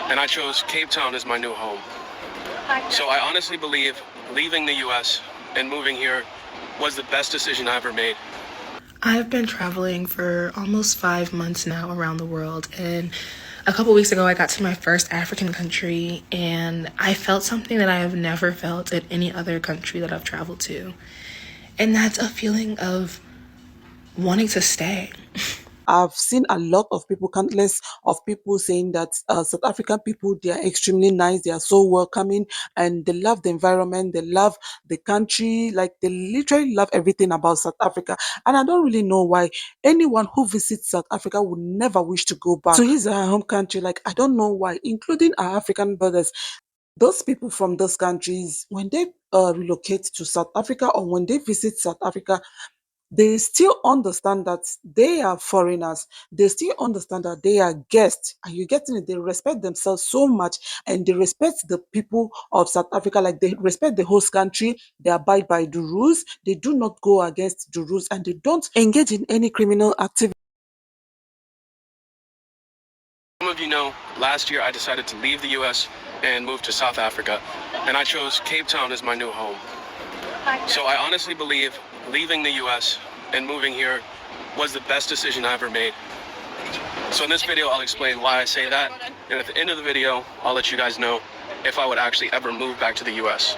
and I chose Cape Town as my new home. So I honestly believe leaving the US and moving here was the best decision I ever made. I've been traveling for almost 5 months now around the world, and a couple weeks ago I got to my first African country, and I felt something that I have never felt in any other country that I've traveled to. And that's a feeling of wanting to stay. I've seen a lot of people, countless of people saying that South African people, they are extremely nice, they are so welcoming, and they love the environment, they love the country, like they literally love everything about South Africa. And I don't really know why anyone who visits South Africa would never wish to go back to his home country. Like, I don't know why, including our African brothers. Those people from those countries, when they relocate to South Africa or when they visit South Africa, they still understand that they are foreigners. They still understand that they are guests. And you getting it? They respect themselves so much and they respect the people of South Africa. Like they respect the host country. They abide by the rules. They do not go against the rules and they don't engage in any criminal activity. Some of you know, last year I decided to leave the US and move to South Africa, and I chose Cape Town as my new home. So I honestly believe leaving the US and moving here was the best decision I ever made. So in this video, I'll explain why I say that, and at the end of the video, I'll let you guys know if I would actually ever move back to the US.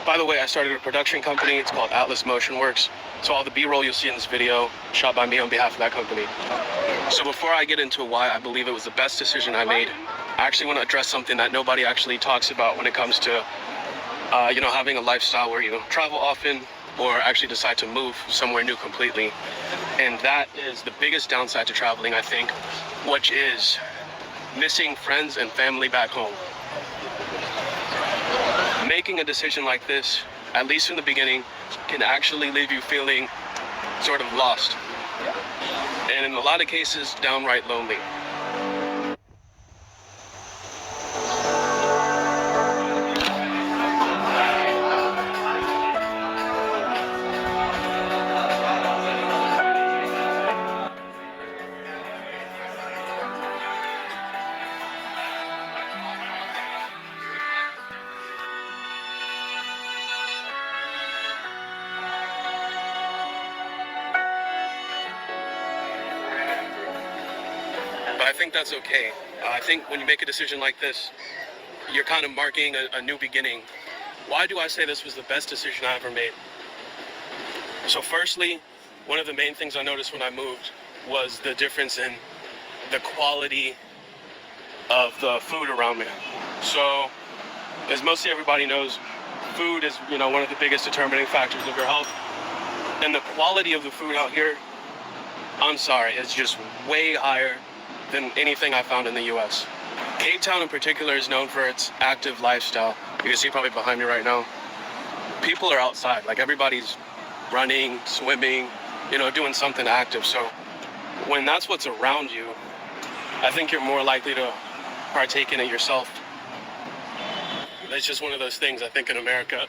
By the way, I started a production company. It's called Atlas Motion Works. So all the B-roll you'll see in this video, shot by me on behalf of that company. So before I get into why I believe it was the best decision I made, I actually want to address something that nobody actually talks about when it comes to, having a lifestyle where you travel often or actually decide to move somewhere new completely. And that is the biggest downside to traveling, I think, which is missing friends and family back home. Making a decision like this, at least in the beginning, can actually leave you feeling sort of lost. And in a lot of cases, downright lonely. But I think that's okay. I think when you make a decision like this, you're kind of marking a new beginning. Why do I say this was the best decision I ever made? So firstly, one of the main things I noticed when I moved was the difference in the quality of the food around me. So, as mostly everybody knows, food is, one of the biggest determining factors of your health. And the quality of the food out here, I'm sorry, it's just way higher than anything I found in the US. Cape Town in particular is known for its active lifestyle. You can see probably behind me right now. People are outside, like everybody's running, swimming, doing something active. So when that's what's around you, I think you're more likely to partake in it yourself. It's just one of those things. I think in America,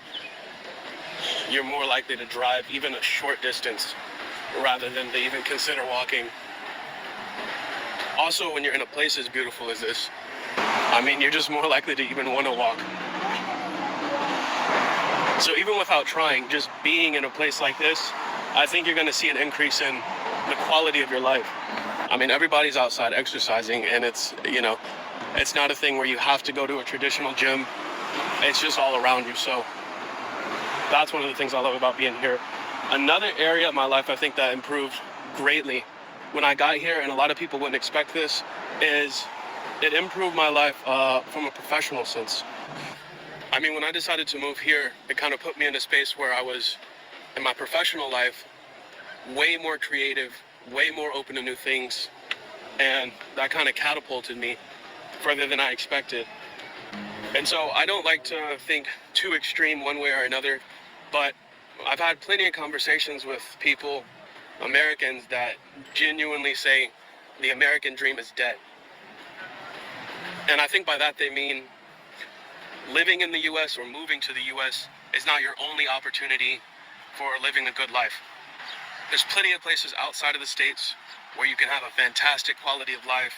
you're more likely to drive even a short distance rather than to even consider walking. Also, when you're in a place as beautiful as this, you're just more likely to even want to walk. So even without trying, just being in a place like this, I think you're going to see an increase in the quality of your life. Everybody's outside exercising, and it's not a thing where you have to go to a traditional gym. It's just all around you. So that's one of the things I love about being here. Another area of my life I think that improved greatly when I got here, and a lot of people wouldn't expect this, is it improved my life from a professional sense. When I decided to move here, it kind of put me in a space where I was, in my professional life, way more creative, way more open to new things, and that kind of catapulted me further than I expected. And so I don't like to think too extreme one way or another, but I've had plenty of conversations with people, Americans, that genuinely say the American dream is dead. And I think by that they mean living in the US or moving to the US is not your only opportunity for living a good life. There's plenty of places outside of the States where you can have a fantastic quality of life,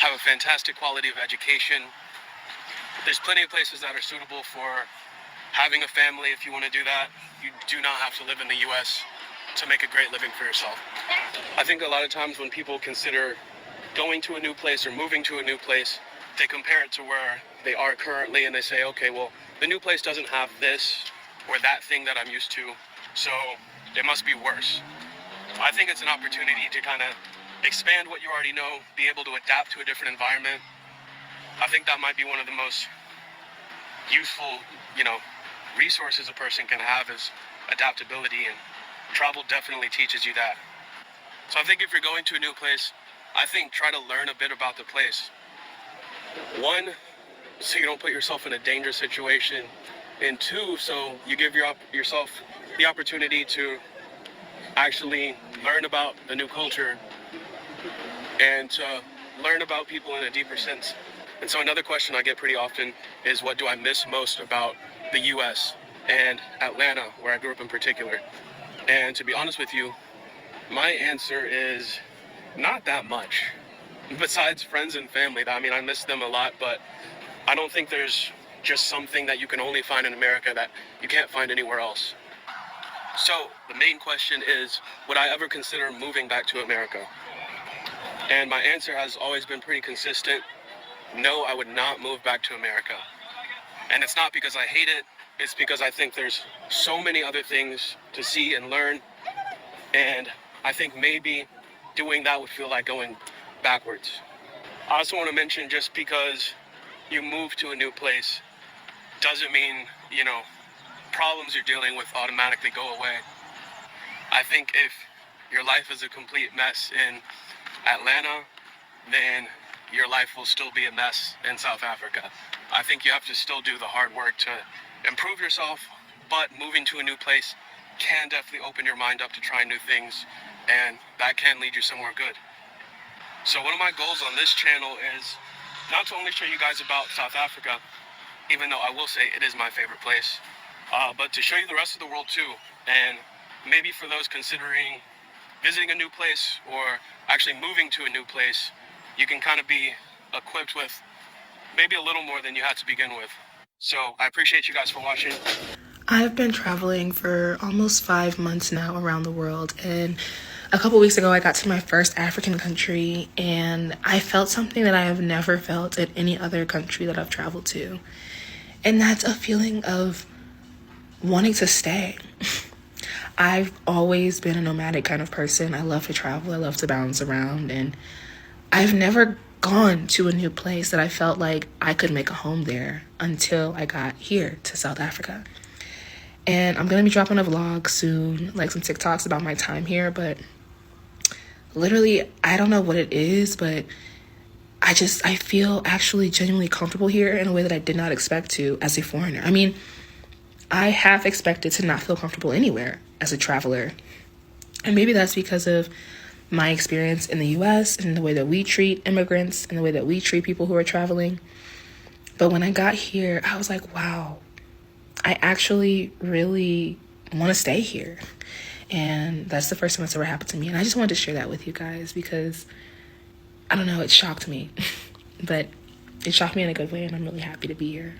have a fantastic quality of education. There's plenty of places that are suitable for having a family if you want to do that. You do not have to live in the US to make a great living for yourself. I think a lot of times when people consider going to a new place or moving to a new place, they compare it to where they are currently and they say, okay, well, the new place doesn't have this or that thing that I'm used to, so it must be worse. I think it's an opportunity to kind of expand what you already know, be able to adapt to a different environment. I think that might be one of the most useful, resources a person can have is adaptability, and travel definitely teaches you that. So I think if you're going to a new place, I think try to learn a bit about the place. One, so you don't put yourself in a dangerous situation, and two, so you give yourself the opportunity to actually learn about a new culture and to learn about people in a deeper sense. And so another question I get pretty often is, what do I miss most about the US and Atlanta, where I grew up in particular? And to be honest with you, my answer is not that much. Besides friends and family, I miss them a lot, but I don't think there's just something that you can only find in America that you can't find anywhere else. So the main question is, would I ever consider moving back to America? And my answer has always been pretty consistent. No, I would not move back to America. And it's not because I hate it, it's because I think there's so many other things to see and learn. And I think maybe doing that would feel like going backwards. I also want to mention, just because you move to a new place doesn't mean, problems you're dealing with automatically go away. I think if your life is a complete mess in Atlanta, then your life will still be a mess in South Africa. I think you have to still do the hard work to improve yourself, but moving to a new place can definitely open your mind up to try new things, and that can lead you somewhere good. So one of my goals on this channel is not to only show you guys about South Africa, even though I will say it is my favorite place, but to show you the rest of the world too. And maybe for those considering visiting a new place or actually moving to a new place, you can kind of be equipped with maybe a little more than you had to begin with. So I appreciate you guys for watching. I've been traveling for almost 5 months now around the world, and a couple weeks ago I got to my first African country, and I felt something that I have never felt at any other country that I've traveled to. And that's a feeling of wanting to stay. I've always been a nomadic kind of person. I love to travel, I love to bounce around, and I've never gone to a new place that I felt like I could make a home there until I got here to South Africa. And I'm gonna be dropping a vlog soon, like some TikToks about my time here, but literally, I don't know what it is, but I feel actually genuinely comfortable here in a way that I did not expect to as a foreigner. I have expected to not feel comfortable anywhere as a traveler. And maybe that's because of my experience in the US and the way that we treat immigrants and the way that we treat people who are traveling. But when I got here, I was like, wow, I actually really want to stay here. And that's the first time it's ever happened to me. And I just wanted to share that with you guys because, I don't know, it shocked me. But it shocked me in a good way, and I'm really happy to be here.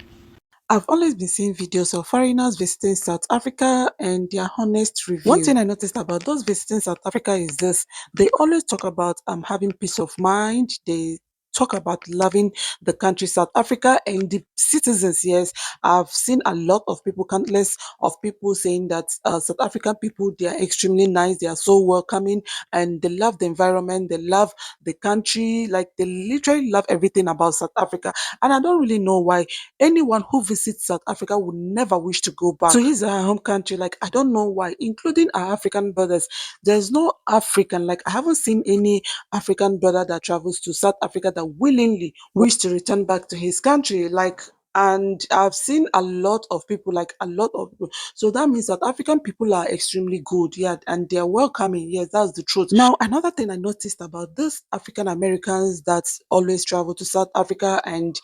I've always been seeing videos of foreigners visiting South Africa and their honest review. One thing I noticed about those visiting South Africa is this: they always talk about having peace of mind. They talk about loving the country South Africa and the citizens. Yes, I've seen a lot of people, countless of people saying that South African people, they are extremely nice, they are so welcoming, and they love the environment, they love the country, like they literally love everything about South Africa. And I don't really know why anyone who visits South Africa would never wish to go back to his home country. Like, I don't know why, including our African brothers. There's no African, like, I haven't seen any African brother that travels to South Africa that willingly wish to return back to his country. Like, and I've seen a lot of people, like a lot of people. So that means that African people are extremely good, yeah, and they're welcoming. Yes, that's the truth. Now, another thing I noticed about this African Americans that always travel to South Africa and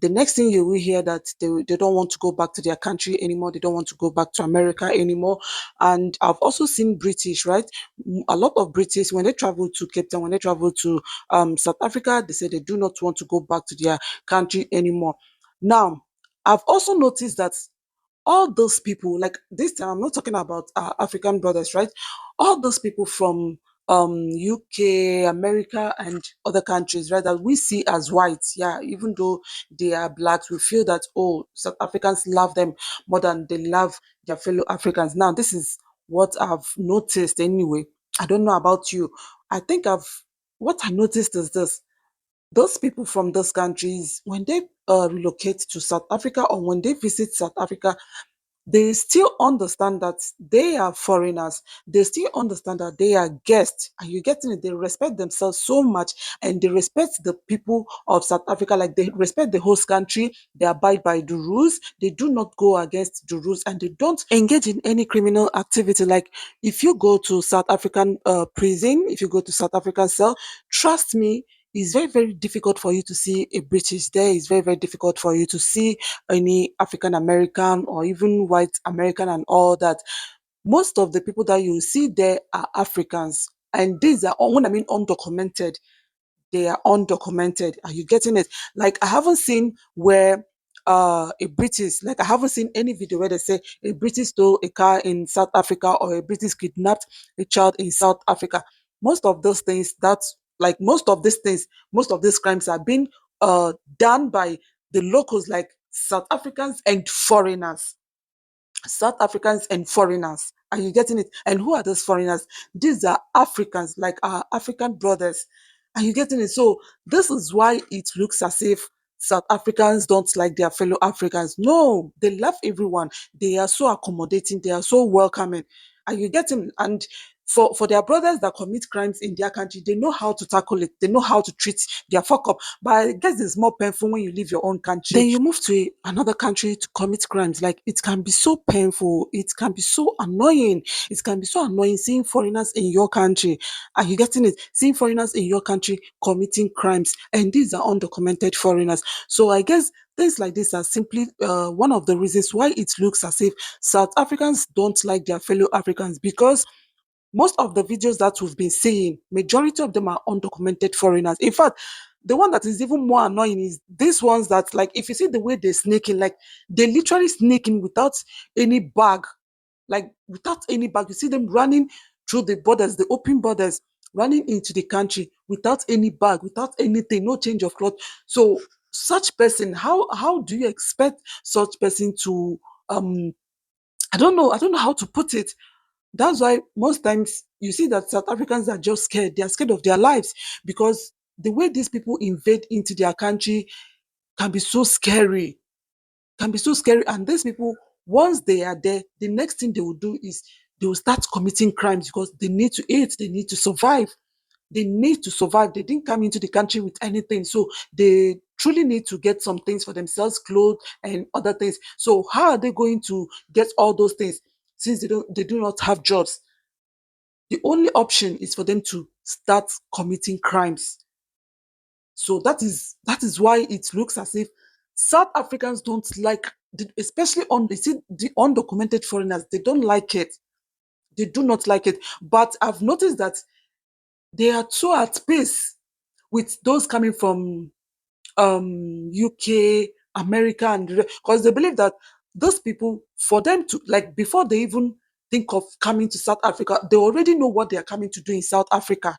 the next thing you will hear that they don't want to go back to their country anymore, they don't want to go back to America anymore. And I've also seen British, right? A lot of British, when they travel to Cape Town, when they travel to South Africa, they say they do not want to go back to their country anymore. Now, I've also noticed that all those people, like this time, I'm not talking about our African brothers, right? All those people from UK, America, and other countries, right, that we see as whites, yeah, even though they are blacks, we feel that, oh, South Africans love them more than they love their fellow Africans. Now, this is what I've noticed anyway. I don't know about you. I think what I noticed is this: those people from those countries, when they relocate to South Africa or when they visit South Africa, they still understand that they are foreigners. They still understand that they are guests. And you getting it? They respect themselves so much and they respect the people of South Africa. Like they respect the host country. They abide by the rules. They do not go against the rules and they don't engage in any criminal activity. Like if you go to South African prison, if you go to South African cell, trust me, it's very, very difficult for you to see a British there. It's very, very difficult for you to see any African American or even white American and all that. Most of the people that you see there are Africans. And these are, when I mean undocumented, they are undocumented. Are you getting it? Like I haven't seen where a British, like I haven't seen any video where they say a British stole a car in South Africa or a British kidnapped a child in South Africa. Most of those things, that's like most of these things, most of these crimes are being done by the locals, like South Africans and foreigners. South Africans and foreigners. Are you getting it? And who are those foreigners? These are Africans, like our African brothers. Are you getting it? So this is why it looks as if South Africans don't like their fellow Africans. No, they love everyone. They are so accommodating. They are so welcoming. Are you getting? And for their brothers that commit crimes in their country, they know how to tackle it. They know how to treat their fuck up. But I guess it's more painful when you leave your own country. Then you move to another country to commit crimes. Like it can be so painful. It can be so annoying. It can be so annoying seeing foreigners in your country. Are you getting it? Seeing foreigners in your country committing crimes. And these are undocumented foreigners. So I guess things like this are simply one of the reasons why it looks as if South Africans don't like their fellow Africans, because most of the videos that we've been seeing, majority of them are undocumented foreigners. In fact, the one that is even more annoying is these ones that, like, if you see the way they sneak in, like, they literally sneak in without any bag, like, without any bag. You see them running through the borders, the open borders, running into the country without any bag, without anything, no change of cloth. So, such person, how do you expect such person to, um, I don't know how to put it. That's why most times you see that South Africans are just scared. They are scared of their lives because the way these people invade into their country can be so scary, can be so scary. And these people, once they are there, the next thing they will do is they will start committing crimes because they need to eat, they need to survive. They need to survive. They didn't come into the country with anything. So they truly need to get some things for themselves, clothes and other things. So how are they going to get all those things since they do not have jobs? The only option is for them to start committing crimes. So that is why it looks as if South Africans don't like, especially on the undocumented foreigners, they don't like it. They do not like it. But I've noticed that they are so at peace with those coming from UK, America, and because they believe that those people, for them to, like, before they even think of coming to South Africa, they already know what they are coming to do in South Africa.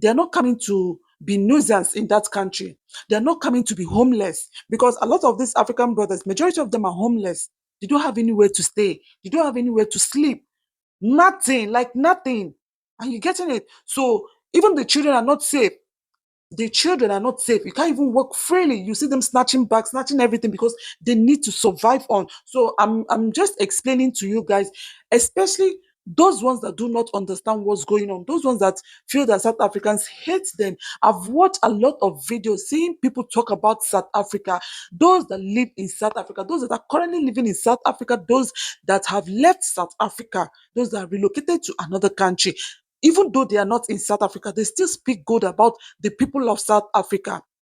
They are not coming to be nuisance in that country. They are not coming to be homeless because a lot of these African brothers, majority of them are homeless. They don't have anywhere to stay. They don't have anywhere to sleep. Nothing, like nothing. Are you getting it? So even the children are not safe. The children are not safe. You can't even walk freely. You see them snatching bags, snatching everything because they need to survive on. So I'm just explaining to you guys, especially those ones that do not understand what's going on, those ones that feel that South Africans hate them. I've watched a lot of videos seeing people talk about South Africa, those that live in South Africa, those that are currently living in South Africa, those that have left South Africa, those that are relocated to another country. Even though they are not in South Africa, they still speak good about the people of South Africa.